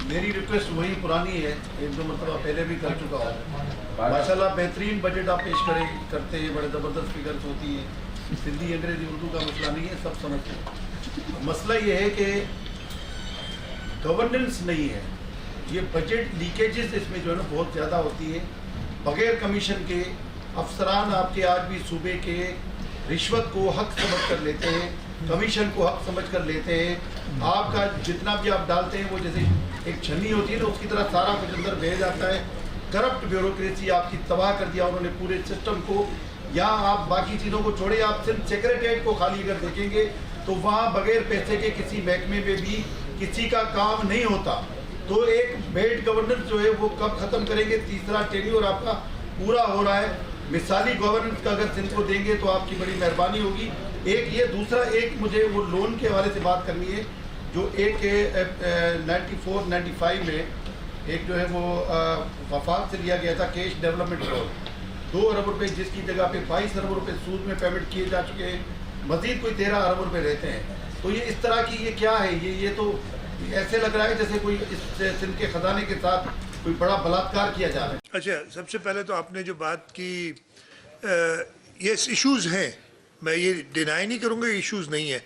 मेरी रिक्वेस्ट वही पुरानी है, एक दो मरतबा पहले भी कर चुका हूँ। माशाल्लाह बेहतरीन बजट आप पेश करते हैं, बड़े ज़बरदस्त फिगर्स होती है। हिंदी अंग्रेज़ी उर्दू का मसला नहीं है, सब समझते हैं। मसला ये है कि गवर्नेंस नहीं है। ये बजट लीकेजेस इसमें जो है ना बहुत ज़्यादा होती है। बगैर कमीशन के अफसरान आपके आज भी सूबे के रिश्वत को हक समझ कर लेते हैं, कमीशन को हक समझ कर लेते हैं। आपका जितना भी आप डालते हैं वो जैसे एक छन्नी होती है ना, उसकी तरह सारा कुछ अंदर बह जाता है। करप्ट ब्यूरोक्रेसी आपकी तबाह कर दिया उन्होंने पूरे सिस्टम को। या आप बाकी चीज़ों को छोड़े, आप सिर्फ सेक्रेटरीट को खाली अगर देखेंगे तो वहाँ बगैर पैसे के किसी महकमे में भी किसी का काम नहीं होता। तो एक बेड गवर्नेंस जो है वो कब ख़त्म करेंगे? तीसरा टेन्योर आपका पूरा हो रहा है। मिसाली गवर्नेंस का अगर सिंध को देंगे तो आपकी बड़ी मेहरबानी होगी। एक ये, दूसरा एक मुझे वो लोन के हवाले से बात करनी है जो एक 94-95 में एक जो है वो वफाक से लिया गया था, कैश डेवलपमेंट लोन 2 अरब रुपए, जिसकी जगह पे 22 अरब रुपए सूद में पेमेंट किए जा चुके हैं। मजीद कोई 13 अरब रुपए रहते हैं। तो ये इस तरह की ये क्या है? ये तो ऐसे लग रहा है जैसे कोई इस सिंध के खजाने के साथ कोई बड़ा बलात्कार किया जा रहा है। अच्छा, सबसे पहले तो आपने जो बात की, ये इश्यूज़ हैं, मैं ये डिनाई नहीं करूँगा इश्यूज़ नहीं है,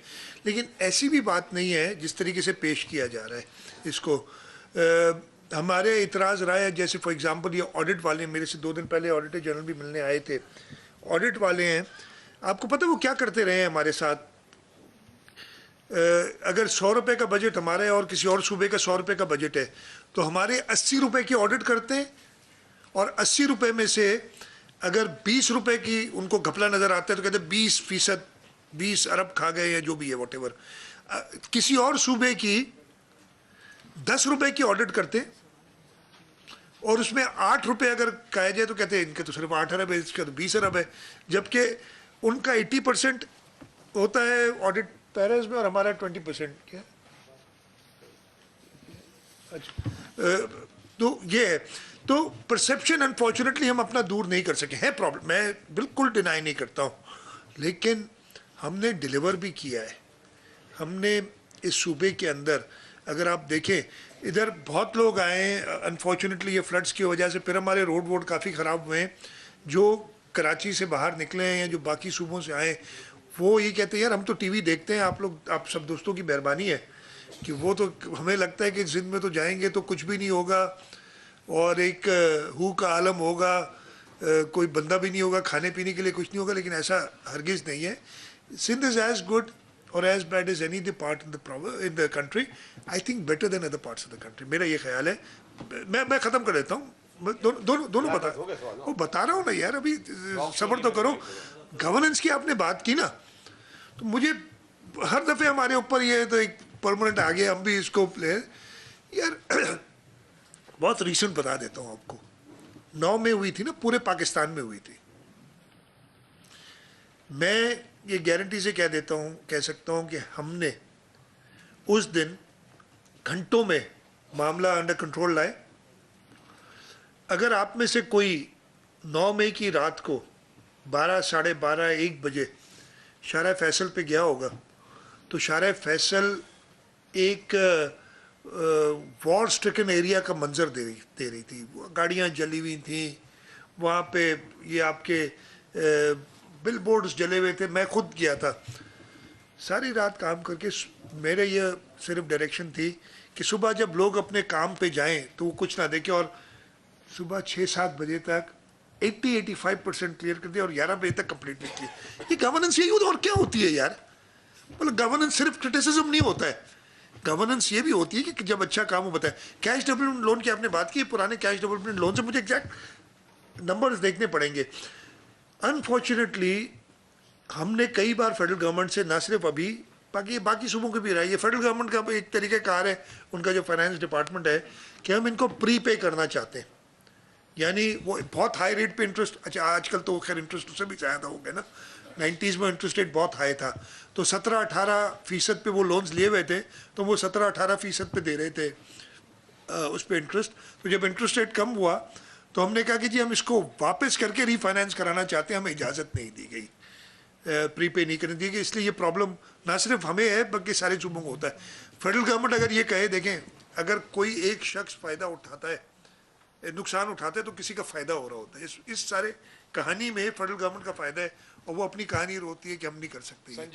लेकिन ऐसी भी बात नहीं है जिस तरीके से पेश किया जा रहा है इसको। हमारे इतराज़ रहा है, जैसे फॉर एग्ज़ाम्पल ये ऑडिट वाले, मेरे से 2 दिन पहले ऑडिटर जनरल भी मिलने आए थे। ऑडिट वाले हैं, आपको पता वो क्या करते रहे हैं हमारे साथ? अगर 100 रुपये का बजट हमारा है और किसी और सूबे का 100 रुपये का बजट है, तो हमारे 80 रुपये की ऑडिट करते हैं, और 80 रुपये में से अगर 20 रुपये की उनको घपला नज़र आता है तो कहते हैं 20%, 20 अरब खा गए या जो भी है वॉटेवर। किसी और सूबे की 10 रुपये की ऑडिट करते हैं और उसमें 8 रुपये अगर कहा जाए तो कहते हैं इनके तो सिर्फ 8 अरब है, इसका तो 20 अरब है, जबकि उनका 80% होता है ऑडिट पैरेज में और हमारा 20%। क्या? अच्छा, तो ये है। तो परसेप्शन अनफॉर्चुनेटली हम अपना दूर नहीं कर सके, है प्रॉब्लम, मैं बिल्कुल डिनाई नहीं करता हूँ, लेकिन हमने डिलीवर भी किया है। हमने इस सूबे के अंदर, अगर आप देखें, इधर बहुत लोग आए हैं, अनफॉर्चुनेटली ये फ्लड्स की वजह से, फिर हमारे रोड वोड काफ़ी ख़राब हुए हैं। जो कराची से बाहर निकले हैं या जो बाकी सूबों से आए, वो ये कहते हैं यार हम तो टीवी देखते हैं, आप लोग, आप सब दोस्तों की मेहरबानी है कि वो तो, हमें लगता है कि जिंद में तो जाएंगे तो कुछ भी नहीं होगा और एक हू का आलम होगा, कोई बंदा भी नहीं होगा, खाने पीने के लिए कुछ नहीं होगा, लेकिन ऐसा हरगिज़ नहीं है। Sindh is as good or as bad as any the part in the country, I think better than other parts of the country, मेरा ये ख्याल है। मैं ख़त्म कर देता हूँ, दोनों बता रहा हूँ ना यार, अभी सब्र तो करो। गवर्नेंस की आपने बात की ना, तो मुझे हर दफ़े हमारे ऊपर ये तो एक परमानेंट आ गया, हम भी इसको प्ले यार। बहुत रीसेंट बता देता हूँ आपको, 9 में हुई थी ना, पूरे पाकिस्तान में हुई थी। मैं ये गारंटी से कह सकता हूँ कि हमने उस दिन घंटों में मामला अंडर कंट्रोल लाए। अगर आप में से कोई 9 मई की रात को 12, साढ़े 12, 1 बजे शारा फैसल पे गया होगा, तो शारा फैसल एक वॉर स्ट्रिकन एरिया का मंजर दे रही थी। गाड़ियाँ जली हुई थी वहाँ पे, ये आपके बिल बोर्ड्स जले हुए थे। मैं खुद गया था, सारी रात काम करके। मेरे ये सिर्फ डायरेक्शन थी कि सुबह जब लोग अपने काम पे जाएं तो वो कुछ ना देखें, और सुबह 6-7 बजे तक 80-85% क्लियर कर दिया और 11 बजे तक कंप्लीट नहीं किया। ये गवर्नेंस यही होता है, और क्या होती है यार? मतलब गवर्नेंस सिर्फ क्रिटिसिज्म नहीं होता है, गवर्नेंस ये भी होती है कि जब अच्छा काम हो बताए। कैश डेवलपमेंट लोन की आपने बात की, पुराने कैश डेवलपमेंट लोन से मुझे एग्जैक्ट नंबर्स देखने पड़ेंगे। अनफॉर्चुनेटली हमने कई बार फेडरल गवर्नमेंट से, ना सिर्फ अभी, बाकी सूबों के भी रहा है, ये फेडरल गवर्नमेंट का एक तरीका कार है उनका जो फाइनेंस डिपार्टमेंट है, कि हम इनको प्री पे करना चाहते हैं, यानी वो बहुत हाई रेट पे इंटरेस्ट। अच्छा, आजकल तो खैर इंटरेस्ट उससे भी ज़्यादा हो गया ना, 90s में इंटरेस्ट रेट बहुत हाई था, तो 17-18% पे वो लोन्स लिए हुए थे, तो वो 17-18% पे दे रहे थे उस पर इंटरेस्ट। तो जब इंटरेस्ट रेट कम हुआ तो हमने कहा कि जी हम इसको वापस करके रीफाइनेंस कराना चाहते हैं, हमें इजाज़त नहीं दी गई, प्रीपे नहीं करने दी गई। इसलिए ये प्रॉब्लम ना सिर्फ हमें है बल्कि सारे सूबों को होता है। फेडरल गवर्नमेंट अगर ये कहे, देखें अगर कोई एक शख्स फायदा उठाता है, नुकसान उठाता है, तो किसी का फायदा हो रहा होता है। इस सारे कहानी में फेडरल गवर्नमेंट का फायदा है और वो अपनी कहानी रोती है कि हम नहीं कर सकते ये।